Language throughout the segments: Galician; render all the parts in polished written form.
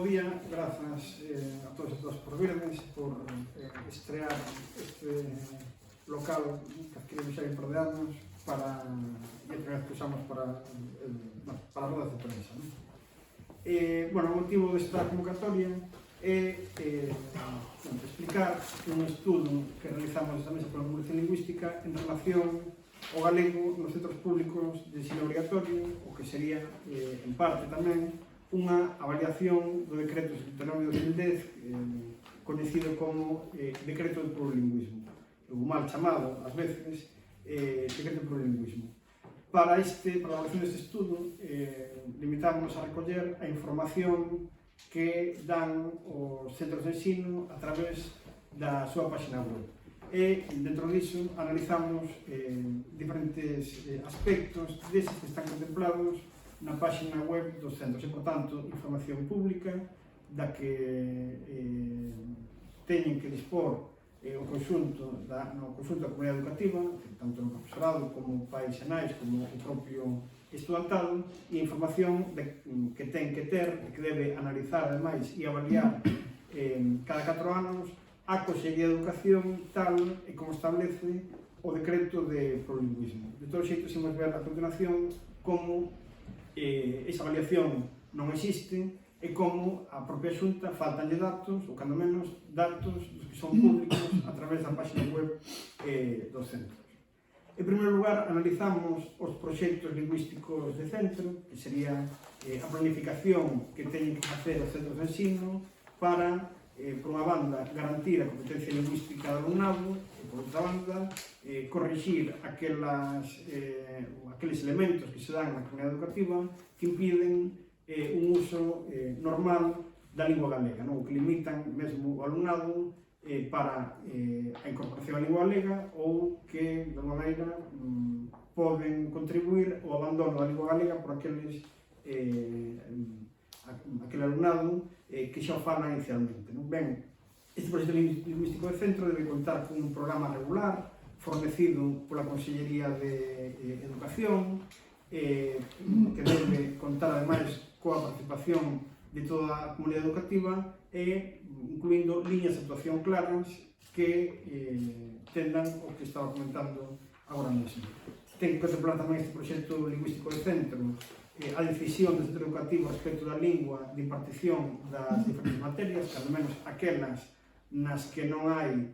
día, grazas a todos e todas por virdes, por estrear este local que adquirimos xa por de anos para, e a primeira vez que usamos para rodas de prensa. Bueno, o motivo desta convocatoria é explicar un estudo que realizamos esta mesa pola Evolución Lingüística en relación ao galego nos centros públicos de ensino obrigatorio, o que sería, en parte tamén, unha avaliación do decreto 79 de 2010, coñecido como Decreto de Plurilingüismo, o mal chamado, ás veces, Decreto de Plurilingüismo. Para a elaboración deste estudo, limitámonos a recoller a información que dan os centros de ensino a través da súa página web. E, dentro disso, analizamos diferentes aspectos desses que están contemplados na página web dos centros e, por tanto, información pública da que teñen que dispor o conxunto da comunidade educativa, tanto no profesorado como pais e nais, como o propio estudantado, e información que ten que ter e que debe analizar, ademais, e avaliar cada 4 anos a Consellería de Educación tal e como establece o decreto de plurilingüismo. De todos os xeitos, imos ver a continuación como esa avaliación non existe e como a propia Xunta faltanlle datos, ou cando menos datos dos que son públicos a través da página web dos centros. En primeiro lugar, analizamos os proxectos lingüísticos de centro, que sería a planificación que teñen que facer os centros de ensino para, por unha banda, garantir a competencia lingüística do alumnado, e, por outra banda, corrixir aqueles elementos que se dan na comunidade educativa que impiden un uso normal da lingua galega, o que limitan mesmo o alumnado para a incorporación á lingua galega ou que, de alguma maneira, poden contribuir ao abandono da lingua galega por aquele alumnado que xa o fala inicialmente. Ben, este proxecto lingüístico de centro debe contar con un programa regular fornecido pola Consellería de Educación, que debe contar, ademais, coa participación de toda a comunidade educativa e incluindo liñas de actuación claras que tendan o que estaba comentando agora mesmo. Ten que contemplar tamén este proxecto lingüístico de centro a decisión do centro educativo respecto da lingua de impartición das diferentes materias, cando menos aquelas nas que non hai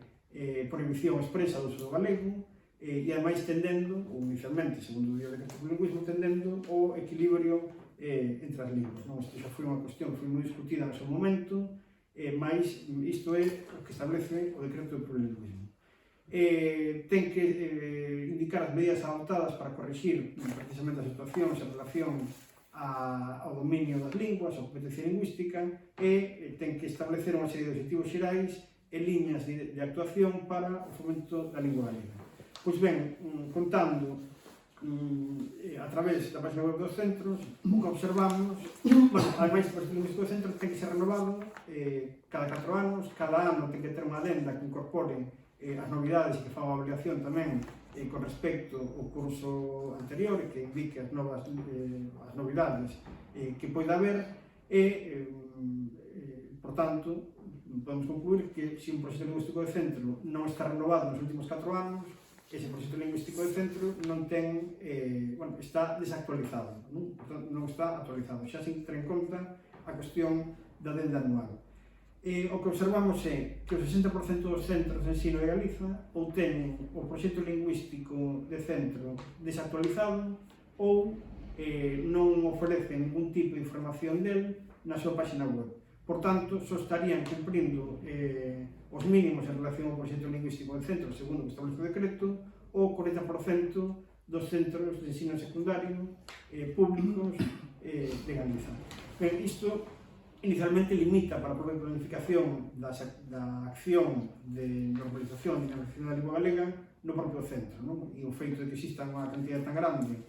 prohibición expresa do uso do galego, e ademais tendendo, ou inicialmente, segundo o decreto do lingüismo, tendendo o equilibrio entre as linguas. Isto xa foi unha cuestión que foi moi discutida no seu momento, mas isto é o que establece o decreto do plurilingüismo. Ten que indicar as medidas adoptadas para corrixir precisamente as situacións en relación ao dominio das linguas, a competencia lingüística, e ten que establecer unha serie de objetivos xerais e liñas de actuación para o fomento da lingua galega. Pois ben, contando a través da página web dos centros, o que observamos, ademais do proxecto lingüístico do centro ten que ser renovado cada 4 anos, cada ano ten que ter unha adenda que incorpore as novidades e que fa unha avaliación tamén con respecto ao curso anterior e que indique as novidades que poida haber e, por tanto, podemos concluir que se un proxecto lingüístico de centro non está renovado nos últimos 4 anos, ese proxecto lingüístico de centro non ten, está desactualizado, non está actualizado, xa sin ter en conta a cuestión da adenda anual. O que observamos é que o 60% dos centros de ensino de Galiza ou teñen o proxecto lingüístico de centro desactualizado ou non oferecen ningún tipo de información del na súa página web. Por tanto, só estarían cumprindo os mínimos en relación ao proxecto lingüístico de centro, segundo o que establece o decreto, o 40% dos centros de ensino secundario públicos de Galiza. Ben, isto inicialmente limita para a propia planificación da acción de normalización e dinamización da lingua galega no propio centro, e o feito de que exista unha cantidad tan grande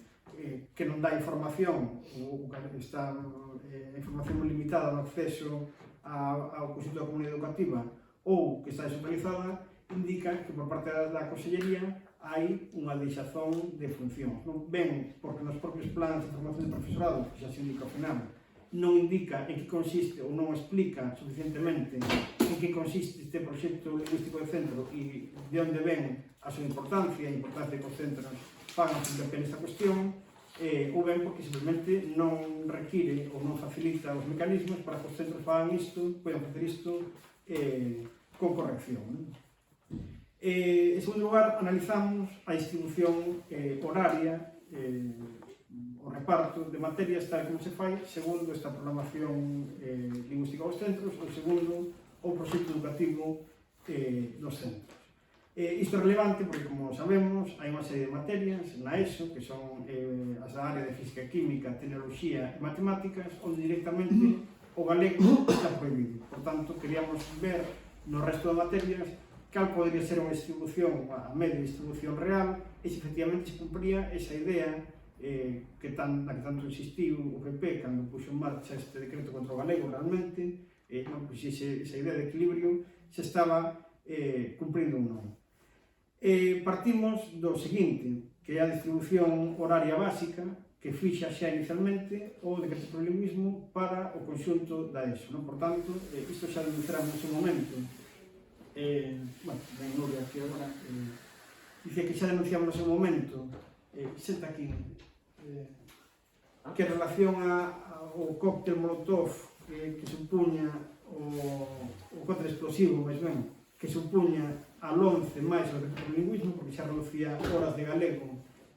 que non dá información ou está a información limitada no acceso ao conxunto da comunidade educativa ou que está desactualizada, indica que por parte da Consellería hai unha deixazón de funcións. Ben porque nos propios plans de formación de profesorado, que xa se indica ao final, non indica en que consiste ou non explica suficientemente en que consiste este proxecto lingüístico de centro e de onde ven a súa importancia, a importancia que os centros fagan hincapié nesta cuestión, ou ben porque simplemente non require ou non facilita os mecanismos para que os centros fagan isto, poden facer isto con corrección. En segundo lugar, analizamos a distribución horaria, o reparto de materias tal como se fai segundo esta programación lingüística dos centros ou segundo o proxecto educativo dos centros. Isto é relevante porque, como sabemos, hai unha serie de materias na ESO que son as da área de física e química, tecnoloxía e matemáticas onde directamente o galego está prohibido. Por tanto, queríamos ver no resto de materias cal podría ser unha distribución, a media distribución real, e se efectivamente se cumpría esa idea na que tanto insistiu o PP cando puxo en marcha este decreto contra o galego realmente, esa idea de equilibrio se estaba cumprindo ou non. Partimos do seguinte, que é a distribución horaria básica que fixa xa inicialmente o decreto de trilingüismo para o conxunto da ESO. Por tanto, isto xa denunciamos no seu momento. Ben, Nuria, que agora dicía que xa denunciamos no seu momento, senta aquí, que en relación ao cóctel molotov que supuña o cóctel explosivo, máis ben, que supuña al 11 máis o decreto de lingüismo, porque xa reducía horas de galego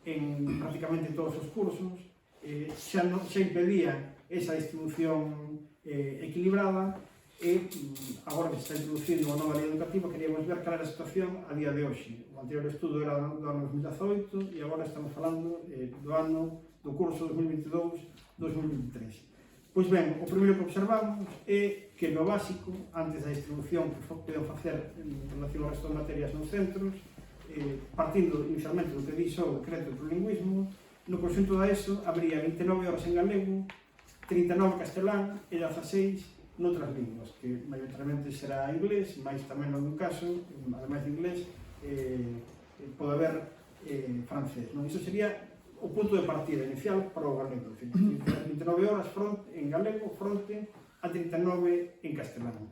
en prácticamente todos os cursos, xa impedía esa distribución equilibrada, e agora que se está introducindo unha nova lei educativa queríamos ver cal era a situación a día de hoxe. O anterior estudo era do ano 2018 e agora estamos falando do curso 2022-2023. Pois ben, o primeiro que observamos é que no básico, antes da distribución que podemos facer en relación ao resto de materias nos centros, partindo inicialmente do que dixo o decreto de trilingüismo, no conxunto da ESO habría 29 horas en galego, 39 castelán e 16 noutras linguas, que maioritariamente será inglés, mais tamén no caso, ademais de inglés, pode haber francés. Iso sería o punto de partida inicial para o galego. 29 horas en galego fronte a 39 en castelán.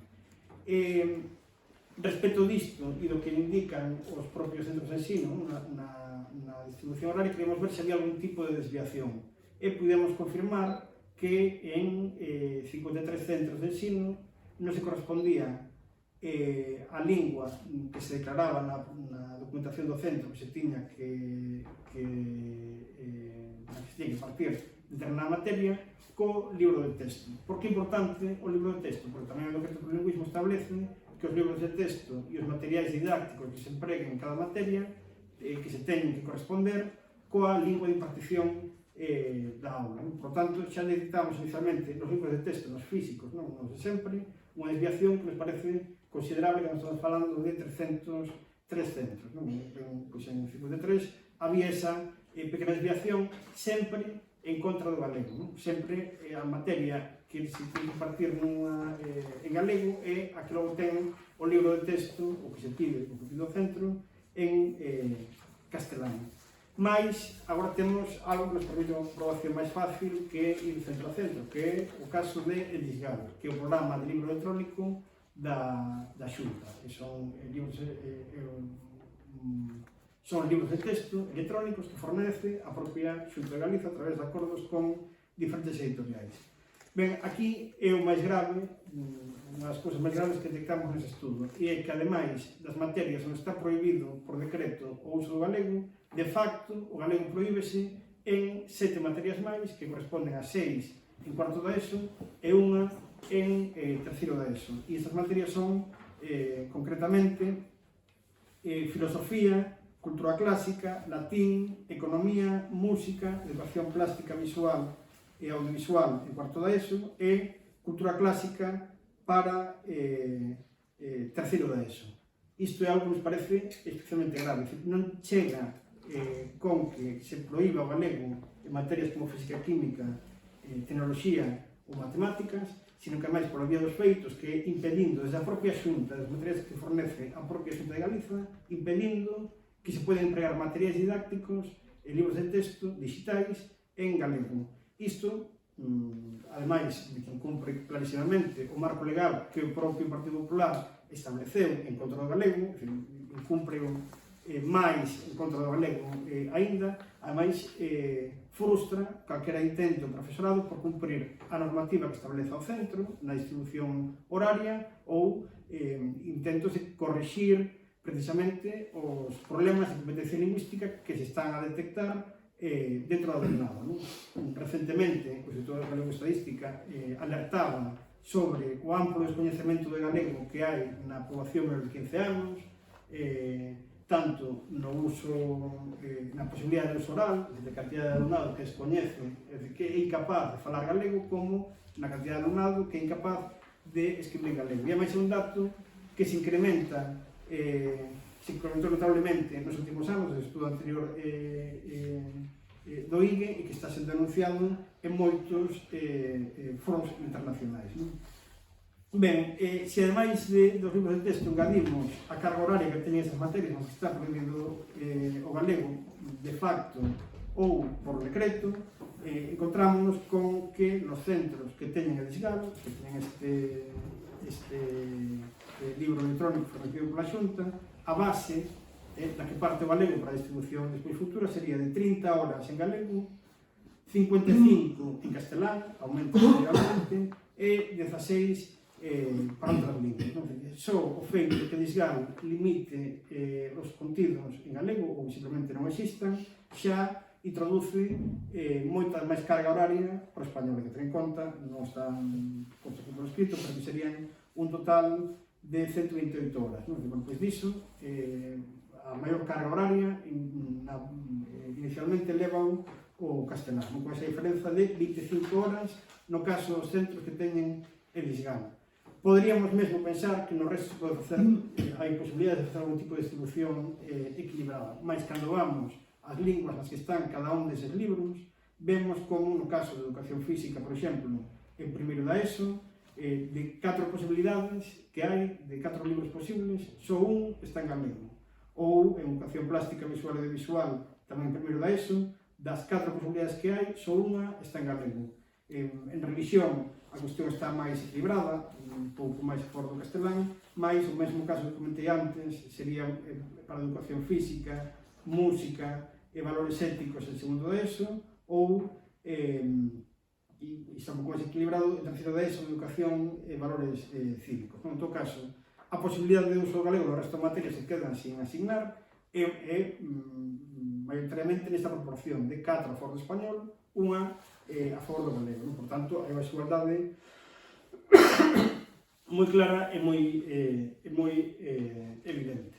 Respecto disto e do que indican os propios centros de ensino na distribución horaria, queremos ver se había algún tipo de desviación. E pudemos confirmar que en 53 centros de ensino non se correspondía a lingua que se declaraba na documentación do centro que se tiña que partir de determinada materia co libro de texto. Por que é importante o libro de texto? Porque tamén o decreto de lingüismo establece que os libros de texto e os materiais didácticos que se empreguen en cada materia que se teñen que corresponder coa lingua de impartición da aula. Por tanto, xa detectamos inicialmente nos libros de texto, nos físicos, non nos de sempre, unha desviación que nos parece considerable, que nos estamos falando de 300 centros. Pois en 53 había esa pequena desviación sempre en contra do galego. Sempre a materia que se ten que partir en galego é a que logo ten o libro de texto, o que se pide o centro, en castelán. Mais, agora temos algo que nos permite unha aprobación máis fácil que ir centro a centro, que é o caso de Elisgal, que é o programa de libro electrónico da Xunta. Son libros de texto electrónicos que fornece a propia Xunta de Galiza a través de acordos con diferentes editoriais. Ben, aquí é o máis grave, unha das cousas máis graves que detectamos nese estudo, e é que, ademais das materias onde está prohibido por decreto o uso do galego, de facto, o galego prohíbese en 7 materias máis, que corresponden a 6 en cuarto da ESO e unha en terceiro da ESO. E estas materias son, concretamente, filosofía, cultura clásica, latín, economía, música, educación plástica visual e audiovisual en cuarto da ESO e cultura clásica para terceiro da ESO. Isto é algo que nos parece especialmente grave, non chega con que se proíba o galego en materias como física química, tecnoloxía ou matemáticas, sino que máis pola vía dos feitos que impedindo desde a propia Xunta, das materias que fornece a propia Xunta de Galiza, impedindo que se poden empregar materiais didácticos e libros de texto digitais en galego. Isto ademais de que incumpre clarísimamente o marco legal que o propio Partido Popular estableceu en contra do galego, incumpre máis en contra do galego aínda, ademais frustra calquera intento do profesorado por cumprir a normativa que establece o centro na distribución horaria ou intentos de corrixir precisamente os problemas de competencia lingüística que se están a detectar dentro do alumnado. Recentemente, o Instituto Galego de Estadística alertaba sobre o amplo descoñecemento de galego que hai na poboación menos de 15 anos, tanto no uso, na posibilidade de uso oral, de cantidad de alumnado que descoñece, que é incapaz de falar galego, como na cantidad de alumnado que é incapaz de escribir galego. E ademais é un dato que se incrementou notablemente nos últimos anos, do estudo anterior do IGE, e que está sendo denunciado en moitos foros internacionais. Ben, se ademais dos libros de texto engadimos a carga horaria que teñen esas materias onde está prohibido o galego de facto ou por decreto, encontrámonos con que nos centros que teñen el ISGAL, que teñen este libro electrónico fornecido pola Xunta, a base da que parte o galego para a distribución despois futura sería de 30 horas en galego, 55 en castelán, aumenta considerablemente, e 16 para outras linguas. Só o feito de que o ISGAL limite os contidos en galego ou simplemente non existan xa introduce moita máis carga horaria para o español, que ten en conta, non están postos por escrito, pero que serían un total de 128 horas. Pois diso, a maior carga horaria inicialmente levan o castelán, con esa diferenza de 25 horas no caso dos centros que teñen el ISGAL. Poderíamos mesmo pensar que no resto se pode facer, hai posibilidades de facer algún tipo de distribución equilibrada, mas cando vamos ás linguas nas que están cada un deses libros, vemos como no caso de educación física, por exemplo, en primeiro da ESO, de 4 posibilidades que hai, de 4 libros posibles, só un está en galego. Ou en educación plástica, visual e audiovisual, tamén en primeiro da ESO, das 4 posibilidades que hai, só unha está en galego. En religión, a cuestión está máis equilibrada, un pouco máis fora do castelán, mais o mesmo caso que comentei antes, sería para a educación física, música e valores éticos en segundo da ESO, ou e está un pouco máis equilibrado en terceiro da ESO, educación e valores cívicos. En todo caso, a posibilidade de uso do galego do resto de materias se quedan sin asignar é maioritariamente nesta proporción de 4 a favor do español, unha a favor do galego. Por tanto, hai unha desigualdade moi clara e moi evidente.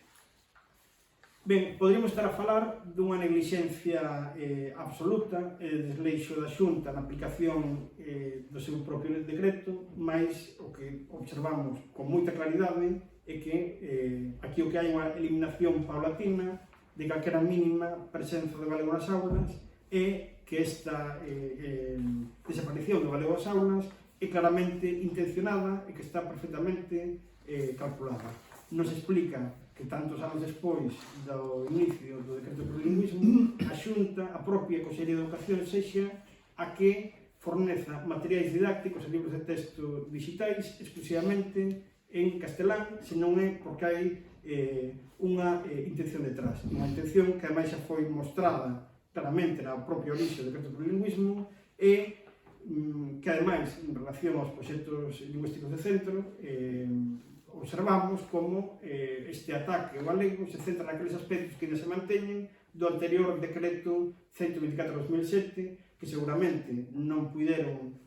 Ben, poderíamos estar a falar dunha neglixencia absoluta e desleixo da Xunta na aplicación do seu propio decreto, mas o que observamos con moita claridade é que aquí o que hai unha eliminación paulatina de calquera mínima presenza do galego nas aulas e que esta desaparición do galego nas aulas é claramente intencionada e que está perfectamente calculada. Nos explica que tantos anos despois do inicio do decreto do plurilingüismo, a Xunta, a propia Consellería de Educación, sexa a que forneza materiais didácticos e libros de texto digitais exclusivamente en castelán, se non é porque hai unha intención detrás. Unha intención que ademais xa foi mostrada claramente na propia orixe do decreto do plurilingüismo e que ademais, en relación aos proxectos lingüísticos de centro, observamos como este ataque ao galego se centra naqueles aspectos que ainda se manteñen do anterior decreto 124/2007, que seguramente non puideron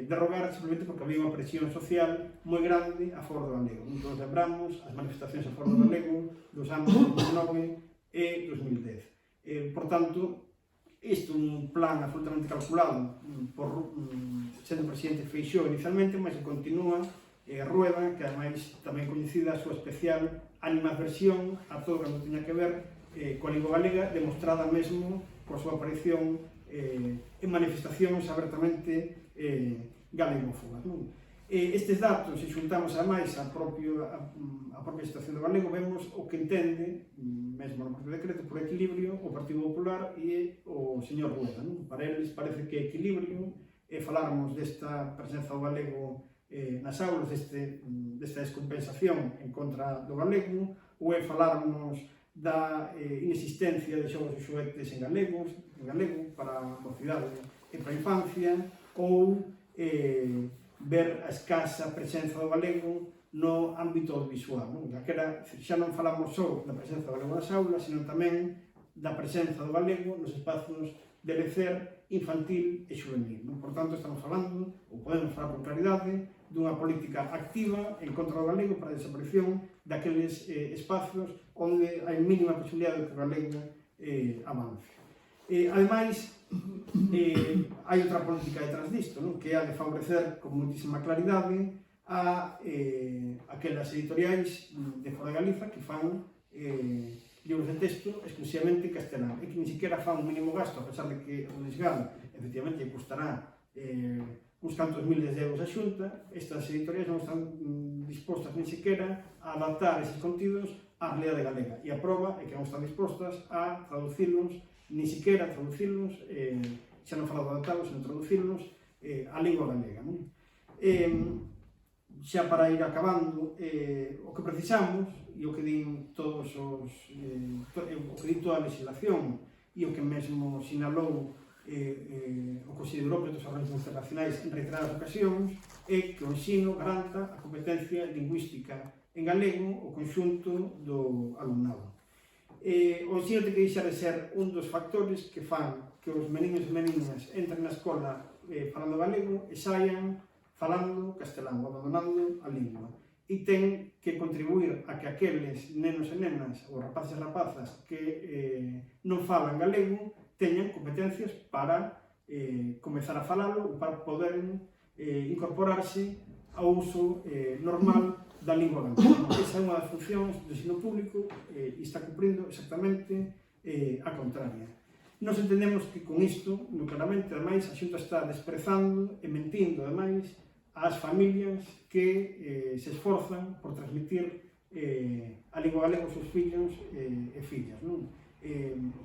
derrogar simplemente porque había unha presión social moi grande a favor do galego. Todos lembramos as manifestacións a favor do galego dos anos 2009 e 2010. Por tanto, isto é un plan absolutamente calculado por sendo presidente Feixóo inicialmente, mas que continúa Rueda, que ademais tamén coñecida a súa especial animadversión a todo o que tiña que ver coa lingua galega, demostrada mesmo coa súa aparición en manifestacións abertamente galegófogas. Estes datos, se xuntamos a máis a propia situación do galego, vemos o que entende, mesmo no propio decreto, por equilibrio, o Partido Popular e o señor Rueda. Para eles parece que equilibrio é falarmos desta presenza do galego nas aulas, desta descompensación en contra do galego, ou é falarmos da inexistencia de xogos e xoguetes en galego para a mocidade e para a infancia, ou ver a escasa presenza do galego no ámbito audiovisual. Xa non falamos só da presenza do galego nas aulas, sino tamén da presenza do galego nos espazos de lecer infantil e juvenil. Por tanto, estamos falando, ou podemos falar con claridade, dunha política activa en contra do galego para a desaparición daqueles espazos onde hai mínima posibilidade de que o galego avance. Ademais, hai outra política detrás disto, que é a de favorecer con muitísima claridade a aquelas editoriais de fora de Galiza que fan libros de texto exclusivamente en castelán e que ni siquiera fan un mínimo gasto, a pesar de que o desgal efectivamente costará uns cantos miles de euros a Xunta. Estas editoriais non están dispostas ni siquiera a adaptar eses contidos á realidade galega, e a prova é que non están dispostas a traducirlos, ni siquiera traducirlos, xa non falo de adaptarlos, sino traducirlos á lingua galega. Xa para ir acabando, o que precisamos, e o que din toda a legislación, e o que mesmo sinalou o Consello de Europa e outros organismos internacionais en reiteradas ocasións, é que o ensino garanta a competencia lingüística en galego o conxunto do alumnado. O ensino ten que deixar de ser un dos factores que fan que os meniños e meninas entren na escola falando galego e saian falando castelán, abandonando a lingua. E ten que contribuir a que aqueles nenos e nenas, ou rapaces e rapazas, que non falan galego, teñan competencias para comezar a falalo ou para poder incorporarse ao uso normal da lingua galega. Esa é unha das funcións do ensino público e está cumprindo exactamente a contraria. Nos entendemos que con isto, moi claramente, ademais, a Xunta está desprezando e mentindo, ademais, ás familias que se esforzan por transmitir a lingua galega aos seus fillos e fillas.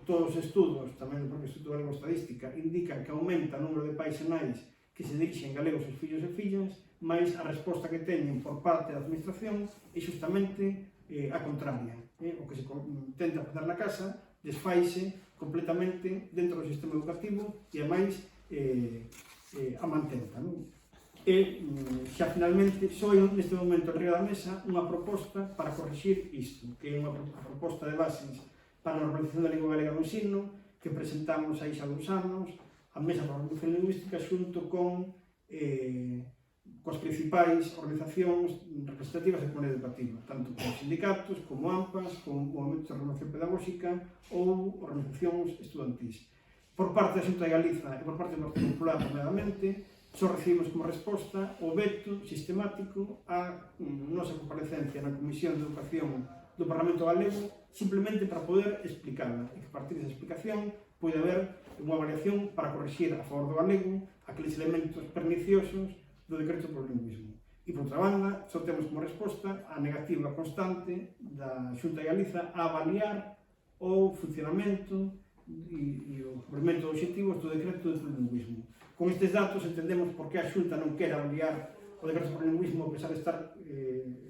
Todos os estudos, tamén do propio Instituto Galego de Estadística, indican que aumenta o número de pais e nais que se dirixen galegos aos fillos e fillas, mas a resposta que teñen por parte da administración é justamente a contraria. O que se tenta facer na casa desfaise completamente dentro do sistema educativo e, ademais, a mantenta. E xa finalmente, só neste momento arriba da mesa, unha proposta para corrixir isto, que é unha proposta de bases para a normalización da lingua galega no ensino, que presentamos aí xa 2 anos, a Mesa para a Normalización Lingüística, xunto con coas principais organizacións representativas da comunidade educativa, tanto como sindicatos, como AMPAs, como movimentos de renovación pedagóxica ou organizacións estudantís. Por parte da Xunta de Galiza e por parte do Partido Popular, nomeadamente, só recibimos como resposta o veto sistemático á nosa comparecencia na Comisión de Educación do Parlamento Galego, simplemente para poder explicarla, e que a partir desa explicación pode haber unha variación para corrixir a favor do galego aqueles elementos perniciosos do decreto por lingüismo. E, por outra banda, só temos como resposta a negativa constante da Xunta de Galiza a avaliar o funcionamento e o cumprimento dos obxectivos do decreto de plurilingüismo. Con estes datos entendemos por que a Xunta non quere avaliar o decreto de plurilingüismo, a pesar de estar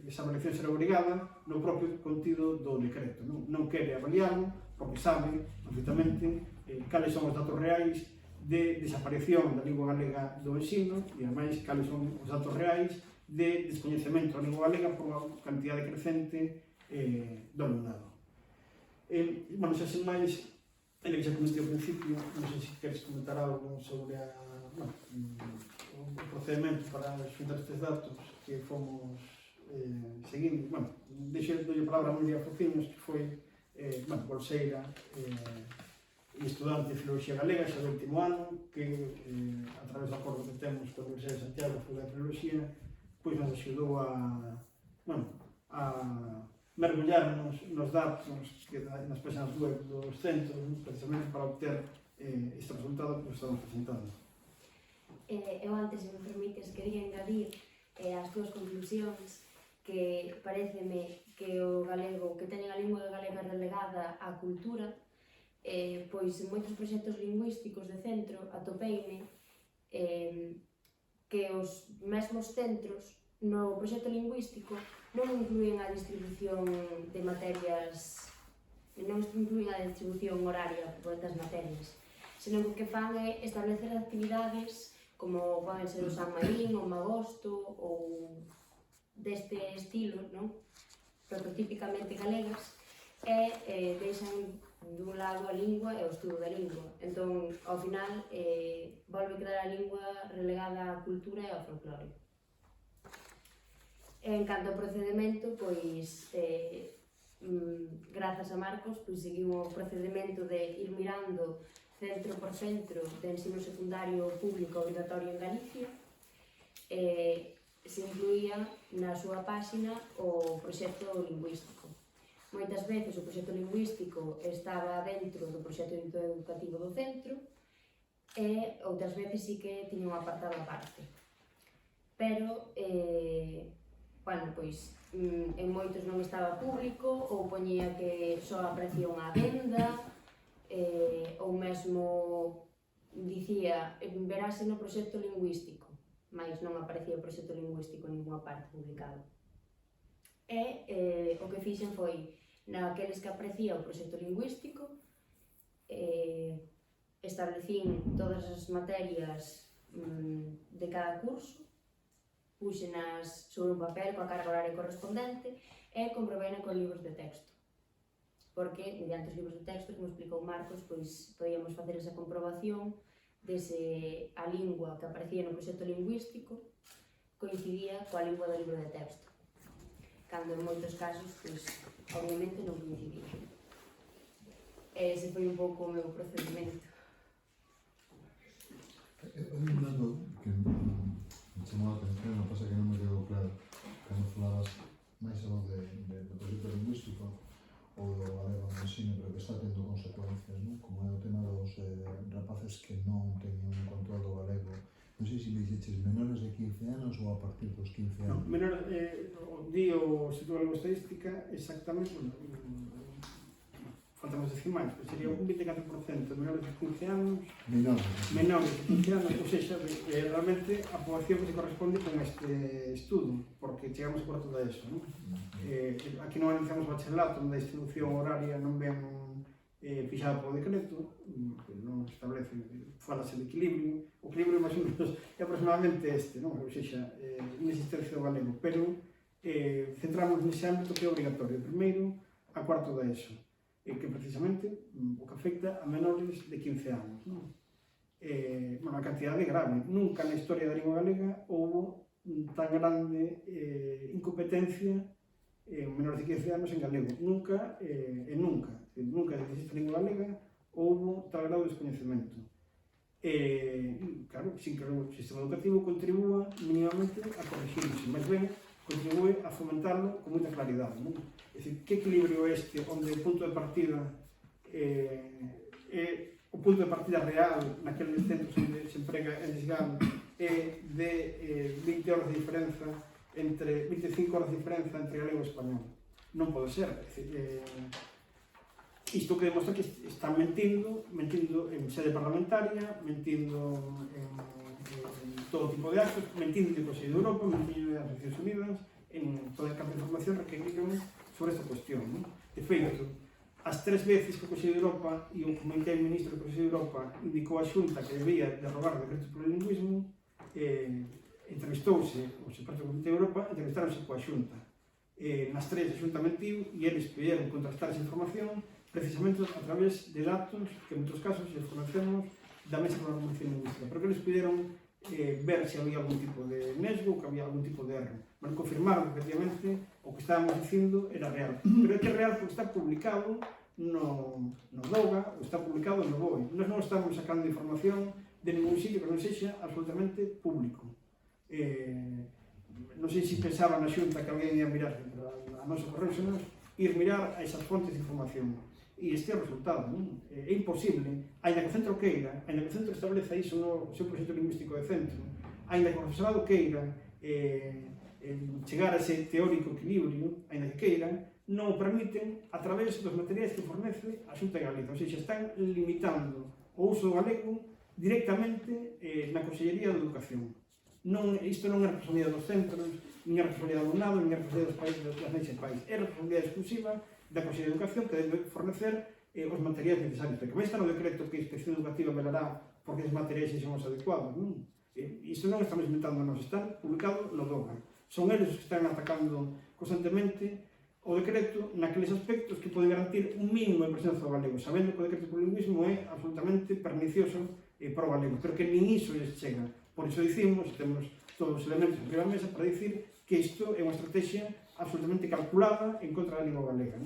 esa avaliación ser obrigada no propio contido do decreto. Non quere avaliarlo porque sabe perfectamente cales son os datos reais de desaparición da lingua galega do ensino e, ademais, cales son os datos reais de descoñecemento da lingua galega por unha cantidade crecente do alumnado. Xa sen máis, ele que xa comentei ao principio, non sei se queres comentar algo sobre o procedimento para xuntar estes datos que fomos seguindo. Deixo a palabra a María Fociños, que foi bolseira e estudante de Filoloxía Galega xa do último ano, que a través do acordo que temos con a Universidade de Santiago sobre a Filoloxía, pois nos axudou a mergullarnos nos datos que nas páginas web dos centros, precisamente para obter este resultado que estamos presentando. Eu antes, se me permites, quería engadir as túas conclusións, que pareceme que o galego, que teñen a lingua galega relegada á cultura, pois en moitos proxectos lingüísticos de centro atopeime que os mesmos centros no proxecto lingüístico non inclúen a distribución de materias, non inclúen a distribución horaria das materias, senón que o que fan é establecer actividades como poden ser o San Marín, o Magosto ou deste estilo, non? Prototípicamente galegas, e deixan dun lado a lingua e o estudo da lingua. Entón, ao final, volve quedar a lingua relegada á cultura e ao folclore. En canto ao procedimento, pois, grazas a Marcos, pois seguimos o procedimento de ir mirando centro por centro de ensino secundario público obrigatorio en Galicia. Se incluía na súa páxina o proxecto lingüístico. Moitas veces o proxecto lingüístico estaba dentro do proxecto educativo do centro e outras veces sí que tiña un apartado aparte. Pero, bueno, pois, en moitos non estaba público ou poñía que só aparecía unha venda ou mesmo dicía verase no proxecto lingüístico, mais non aparecía o proxecto lingüístico en ninguna parte publicado. E o que fixen foi, naqueles que aparecía o proxecto lingüístico, establecín todas as materias de cada curso, puxenas sobre un papel coa carga horaria correspondente e comprobei con libros de texto. Porque, mediante os libros de texto, como explicou Marcos, pois podíamos facer esa comprobación de se a lingua que aparecía no proxecto lingüístico coincidía coa lingua do libro de texto. Cando en moitos casos, pois, obviamente non coincidía. Ese foi un pouco o meu procedimento. Un dato que me chamou a atención, o pasa que non me quedou claro, cando falabas máis algo do proxecto lingüístico ou do galego no ensino, pero que está tendo consecuencias, non? Como é o tema dos rapaces que non teñen un control do galego. Non sei se dixeches menores de 15 anos ou a partir dos 15 anos. No, menores, di o Instituto de Estadística exactamente, faltamos decimais, pero sería un 24% menores de 15 anos, menores de 15 anos, ou seja, realmente a poboación que se corresponde con este estudo, porque chegamos a cuarto da ESO, non? Aquí non analizamos o bacharelato, onde a distribución horaria non ven fixada polo decreto, non establece, falase de equilibrio, o equilibrio máis ou menos é aproximadamente este, non? Ou seja, inexistencia do galego, pero centramos nese ámbito que é obrigatorio, primeiro a cuarto da ESO, que precisamente o que afecta a menores de 15 anos, non? Bueno, a cantidade grave, nunca na historia da lingua galega houbo tan grande incompetencia en menores de 15 anos en galego, nunca desde que existe a lingua galega houbo tal grado de descoñecemento. Claro, sin que o sistema educativo contribúa mínimamente a corregirse, máis ben contribúe a fomentarlo con moita claridade, non? É dicir, que equilibrio é este onde o punto de partida é o punto de partida real naqueles centros onde se emprega en desgano é de 20 horas de diferenza entre 25 horas de diferenza entre galego e español. Non pode ser, é dicir, isto que demostra que están mentindo en sede parlamentaria, mentindo en todo tipo de actos, mentindo en o Consello de Europa, mentindo nas Nacións Unidas, en toda a campo de información requeriron sobre esta cuestión, non? De feito, as 3 veces que o Consello de Europa e o Comité Ministro do Consello de Europa indicou a Xunta que debía derrogar o decreto polo lingüismo, entrevistouse o experto do Comité de Europa, entrevistaronse coa Xunta. Nas 3 a Xunta mentiu e eles pidieron contrastar esa información precisamente a través de datos que en outros casos se conocemos da Mesa para a Normalización Lingüística, pero que eles pidieron ver se había algún tipo de nesgo ou que había algún tipo de erro. Bueno, confirmaron que efectivamente o que estábamos dicindo era real, pero é que é real porque está publicado no DOGA ou está publicado no BOE. Nós non estamos sacando información de ningún sitio que non sexa absolutamente público. Non sei se pensaba na Xunta que alguén ia mirar a nosa correo, senón ir mirar a esas fontes de información. E este é o resultado, non? É imposible, ainda que o centro queira, ainda que o centro estableza iso no seu proxecto lingüístico de centro, ainda que o profesorado queira chegar a ese teórico equilibrio, ainda que queiran, non o permiten a través dos materiais que fornece a Xunta de Galicia. Ou seja, están limitando o uso do galego directamente na Consellería de Educación. Isto non é responsabilidade dos centros, nin é responsabilidade do alumnado, nin é responsabilidade das leis e pais. É responsabilidade exclusiva da Consellería de Educación, que debe fornecer os materiais necesarios. Porque como está no decreto que a Inspección Educativa velará porque os materiais son os adecuados, non? Isto non estamos inventando nós, está publicado no DOGA. Son eles os que están atacando constantemente o decreto naqueles aspectos que poden garantir un mínimo de presenza do galego, sabendo que o decreto do lingüismo é absolutamente pernicioso para o galego, pero que nin iso lles chega. Por iso dicimos, temos todos os elementos sobre a mesa para dicir que isto é unha estrategia absolutamente calculada en contra da lingua galega.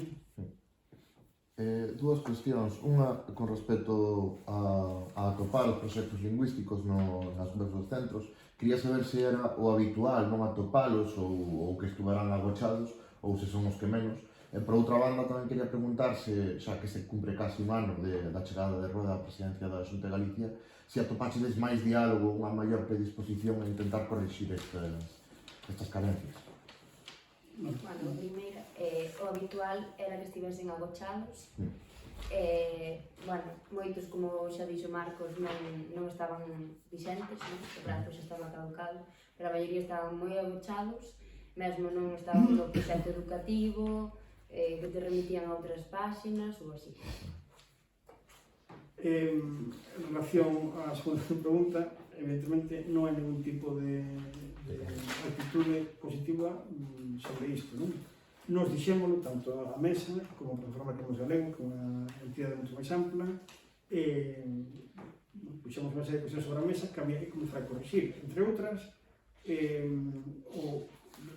Dúas cuestións, unha con respecto a atopar os proxectos lingüísticos nas webs dos centros. Quería saber se era o habitual non atopalos ou que estuveran agochados ou se son os que menos. Por outra banda, tamén quería preguntar se, xa que se cumpre casi un ano da chegada de Rueda á presidencia da Xunta de Galicia, se atopaxedes máis diálogo, unha maior predisposición a intentar corrixir estas carencias. Bueno, o primeiro, o habitual era que estivesen agochados. Bueno, moitos, como xa dixo Marcos, non estaban vixentes, o prazo xa estaba caducado, pero a maioría estaban moi agochados, mesmo non estaban no proxecto educativo, que te remitían a outras páxinas ou así. En relación á segunda pregunta, evidentemente non hai ningún tipo de actitude positiva sobre isto, non? Nos dixémolo tanto a mesa como a plataforma Queremos Galego, que é unha entidade moito máis ampla, puxemos unha serie de cuestións sobre a mesa que había que comenzar a corrixir, entre outras, o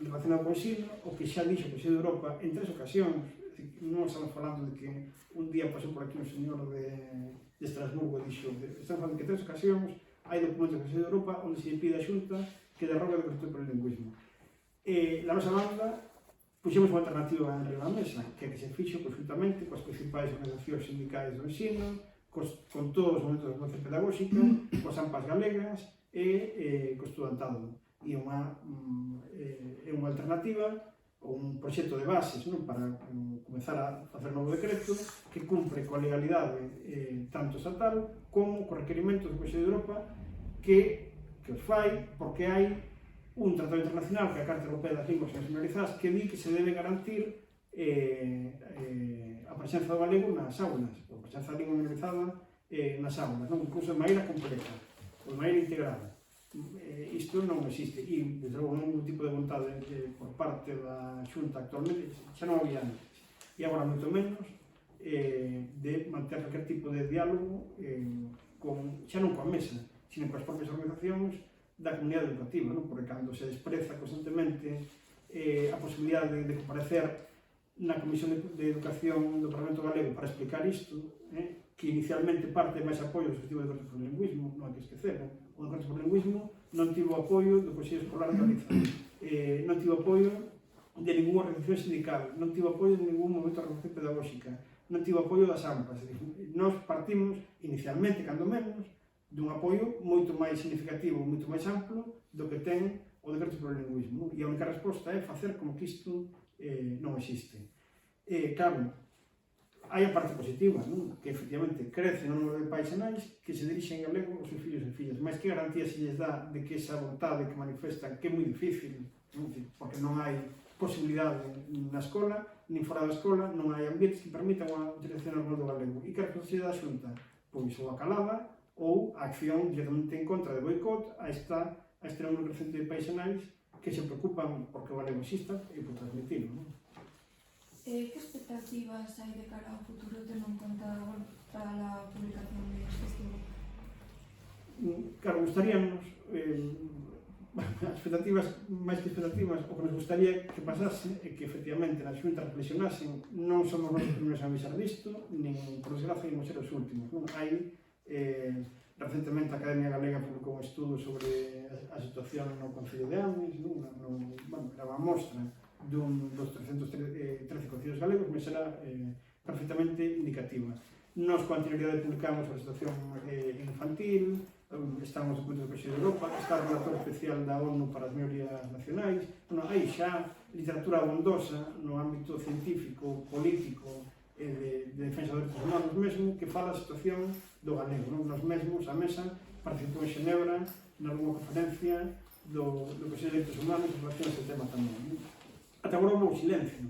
relacionado con o ensino, o que xa dixo o Consello de Europa en 3 ocasións. Non estamos falando de que un día pasou por aquí un señor de Estrasburgo e dixo, estamos falando de que 3 ocasións hai documentos do Consello de Europa onde se pide a Xunta que derrogue o decreto por el lingüismo. Na nosa banda, puxemos unha alternativa en la mesa, que é que se fixo conjuntamente coas principais organizacións sindicais do ensino, con todos os momentos de formación pedagóxica, coas AMPAs galegas e co estudantado. E é unha alternativa ou un proxecto de bases, non, para comenzar a facer novo decreto que cumpre coa legalidade tanto estatal como co requerimento do Consello de Europa que os fai porque hai un tratado internacional que é a Carta Europea das Linguas Minorizadas que di que se debe garantir a presenza do galego nas aulas, a presenza da lingua minorizada nas aulas, non? Incluso de maneira completa, de maneira integrada. Isto non existe e, desde logo, non hai ningún tipo de vontade por parte da Xunta actualmente, xa non había antes, e agora moito menos, de manter calquer tipo de diálogo xa non coa mesa, sino coas propias organizacións da comunidade educativa, non? Porque cando se despreza constantemente a posibilidade de comparecer na Comisión de Educación do Parlamento Galego para explicar isto, que inicialmente parte máis apoio do Executivo de Decreto por Lingüismo, non hai que esquecer, o Decreto por Lingüismo non tivo apoio do Consello Escolar de Galiza, non tivo apoio de ninguna organización sindical, non tivo apoio de ningún momento de organización pedagóxica, non tivo apoio das AMPAs. Nós partimos, inicialmente, cando menos, dun apoio moito máis significativo, moito máis amplo do que ten o Decreto por Lingüismo, e a única resposta é facer como que isto non existe. Claro, hai a parte positiva, non? Que efectivamente crece o número de pais e nais que se dirixen en galego aos seus fillos e fillas, mas que garantía se lles dá de que esa vontade que manifestan, que é moi difícil, non? Porque non hai posibilidade na escola, nin fora da escola, non hai ambientes que permitan unha utilización normal do galego. E que a responsabilidade da Xunta? Pois ou a calada ou a acción directamente en contra de boicot a este número crecente de pais e nais que se preocupan porque o galego exista e por transmitirlo, non? Que expectativas hai de cara ao futuro tendo en conta para a publicación deste estudo? Claro, gustaríamos, as expectativas, máis que expectativas, o que nos gustaría que pasase é que efectivamente na Xunta reflexionasen, non somos nós os primeiros a avisar disto, nin por desgracia nin ser os últimos, non? Hai, recentemente a Academia Galega publicou un estudo sobre a situación no Concello de Ames, bueno, era unha mostra dos 313 concellos galegos, mas era perfectamente indicativa. Nos, con anterioridade, publicamos a situación infantil, a estamos no documento do Consello de Europa, está o relator especial da ONU para as minorías nacionais, bueno, hai xa literatura abondosa no ámbito científico, político e de defensa dos dereitos humanos mesmo, que fala a situación do galego, non? Nos mesmos, a mesa, participou en Xenebra, na nunha conferencia do Consello de Dereitos Humanos en relación a ese tema tamén. Ata agora houve silencio.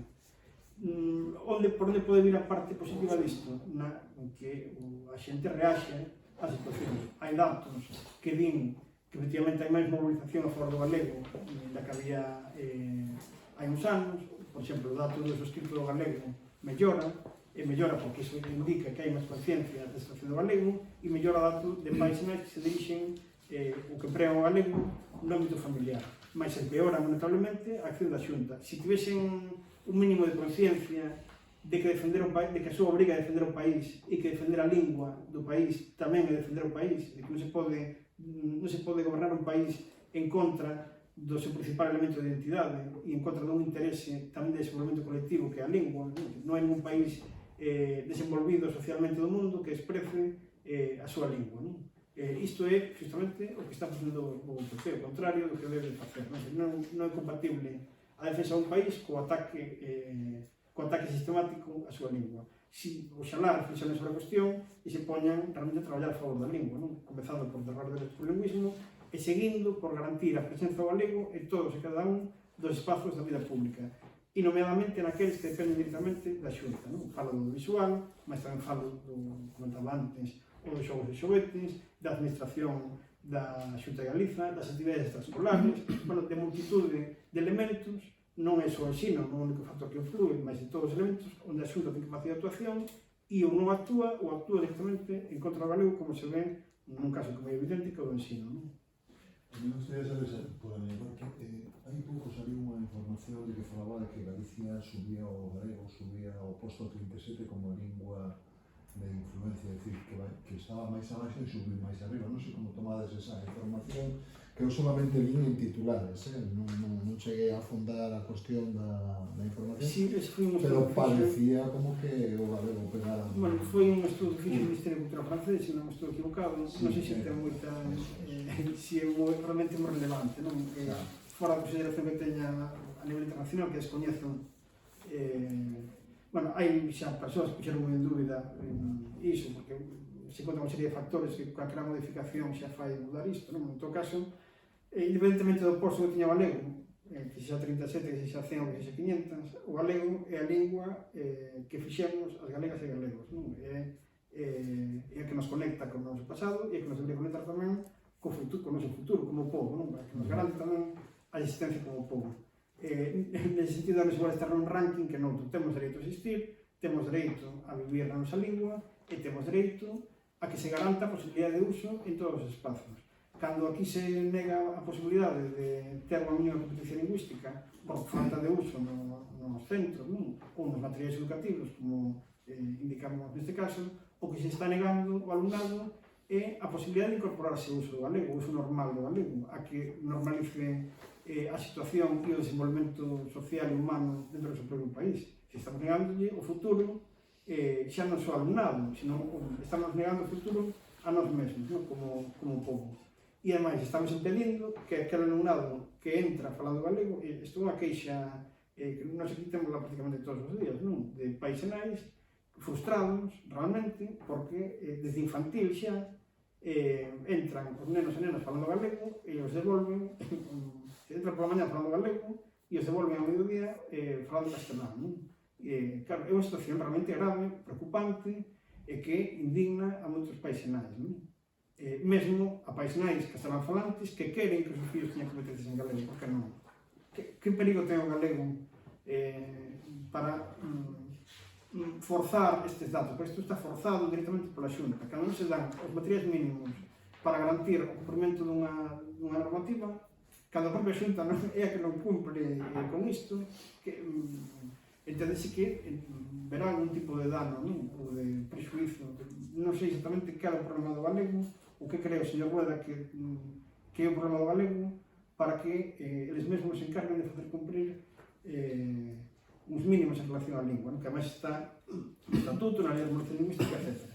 Por onde pode vir a parte positiva disto? Que a xente reaxe ás situacións. Hai datos que din que efectivamente hai máis mobilización a favor do galego da que había hai uns anos. Por exemplo, o dato do escrito do galego mellora, e mellora porque iso indica que hai máis conciencia da situación do galego, e mellora o dato de países que se dirixen o que empregan o galego no ámbito familiar. Mas empeora, notablemente, a acción da Xunta. Se tivesen un mínimo de conciencia de que a súa obriga é defender o país e que defender a lingua do país tamén é defender o país, de que non se pode gobernar un país en contra do seu principal elemento de identidade e en contra dun interese tamén de desenvolvemento colectivo que é a lingua. Non hai ningún país desenvolvido socialmente do mundo que desprece a súa lingua. Isto é justamente o que está facendo o PP, o contrario do que debe facer. Non é compatible a defensa dun país co ataque sistemático á súa lingua. Oxalá reflexionen sobre a cuestión e se poñan realmente a traballar a favor da lingua, comezando por derrotar dereitos por lingüismo e seguindo por garantir a presenza do galego en todos e cada un dos espazos da vida pública, e nomeadamente naqueles que dependen directamente da Xunta. Falo do visual, mas tamén falo do, comentaba antes, dos xogos e xoguetes, da administración da Xunta de Galiza, das actividades extraescolares, de multitude de elementos. Non é só o ensino, non é o único factor que influe, mas de todos os elementos onde a Xunta ten capacidade de actuación e ou non actúa ou actúa directamente en contra do galego, como se ve nun caso como é evidente que é o ensino. Me gustaría saber, por a minha parte, hai pouco saliu unha información de que falaba de que Galicia subía o galego, subía o posto 37 como lingua de influencia, é dicir, que estaba máis abaixo e subiu máis arriba. Non sei como tomades esa información, que eu solamente vin en titulares, non cheguei a afondar a cuestión da información, Sí, pero parecía como que o galego pegara. Bueno, foi un estudo que fixo o Ministerio de Cultura francés, se non estou equivocado, non sei se ten moita, se é realmente moi relevante, non? Fora da consideración que teña a nivel internacional, que descoñezo, bueno, hai xa persoas que puxeron moi en dúbida iso, porque se conta unha serie de factores que calquera modificación xa fai mudar isto, non? En todo caso, independentemente do posto que tiña o galego, que xa 37, que xa 100 ou que xa 500, o galego é a lingua que fixemos as galegas e galegos, non? É a que nos conecta con o noso pasado e a que nos debería conectar tamén co noso futuro, como povo, non? Para que nos garante tamén a existencia como povo. Nese sentido, a igual estar nun ranking que non temos dereito a existir, temos dereito a vivir na nosa lingua e temos dereito a que se garanta a posibilidade de uso en todos os espazos. Cando aquí se nega a posibilidade de ter unha mínima competencia lingüística por falta de uso nos centros, ou nos materiais educativos, como indicamos neste caso, o que se está negando ao alumnado é a posibilidade de incorporarse ao uso do galego, o uso normal do galego, a que normalice a situación e o desenvolvemento social e humano dentro do seu propio país. Se estamos negándolle o futuro, xa non só ao alumnado, senón estamos negando o futuro a nós mesmos, como povo. E, ademais, estamos impedindo que aquele alumnado que entra falando galego, isto é unha queixa que nós aquí temos prácticamente todos os días, non? De pais e nais frustrados, realmente, porque desde infantil xa entran os nenos e nenas falando galego e os devolven, entran pola mañá falando galego e os devolven ao mediodía falando castelán, non? Claro, é unha situación realmente grave, preocupante e que indigna a moitos pais e nais, non? Mesmo a pais e nais castelán falantes que queren que os seus fillos teñan competencias en galego, porque non? Que perigo ten o galego para forzar estes datos? Porque isto está forzado directamente pola Xunta. Cando non se dan os materiais mínimos para garantir o cumprimento dunha normativa, cando a propia Xunta é a que non cumpre con isto, entendese que verá algún tipo de dano, ou de prexuízo. Non sei exactamente que é o problema do galego, o que cree o señor Rueda que é o problema do galego, para que eles mesmos se encarguen de facer cumprir uns mínimos en relación á lingua, que además está no Estatuto, na Lei de Normalización Lingüística, etc.